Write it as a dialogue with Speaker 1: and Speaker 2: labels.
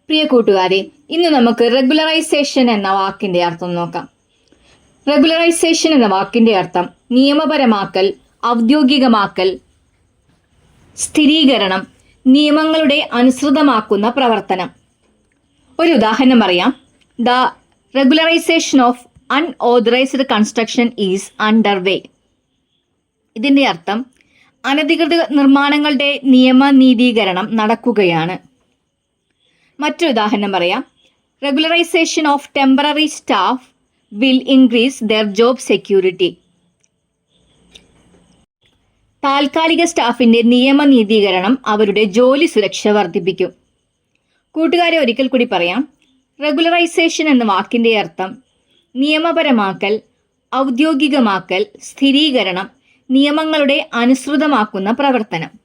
Speaker 1: പ്രിയ കൂട്ടുകാരെ, ഇന്ന് നമുക്ക് റെഗുലറൈസേഷൻ എന്ന വാക്കിന്റെ അർത്ഥം നോക്കാം. റെഗുലറൈസേഷൻ എന്ന വാക്കിന്റെ അർത്ഥം നിയമപരമാക്കൽ, ഔദ്യോഗികമാക്കൽ, സ്ഥിരീകരണം, നിയമങ്ങളുടെ അനുസൃതമാക്കുന്ന പ്രവർത്തനം. ഒരു ഉദാഹരണം പറയാം. The regularisation of unauthorised construction is under way. ഇതിന്റെ അർത്ഥം അനധികൃത നിർമ്മാണങ്ങളുടെ നിയമനീതീകരണം നടക്കുകയാണ്. മറ്റൊരു ഉദാഹരണം പറയാം. Regularisation of temporary staff will increase their job security. താൽക്കാലിക സ്റ്റാഫിന്റെ നിയമനീതീകരണം അവരുടെ ജോലി സുരക്ഷ വർദ്ധിപ്പിക്കും. കൂട്ടുകാരെ, ഒരിക്കൽ കൂടി പറയാം. റെഗുലറൈസേഷൻ എന്ന വാക്കിന്റെ അർത്ഥം നിയമപരമാക്കൽ, ഔദ്യോഗികമാക്കൽ, സ്ഥിരീകരണം, നിയമങ്ങളുടെ അനുസൃതമാക്കുന്ന പ്രവർത്തനം.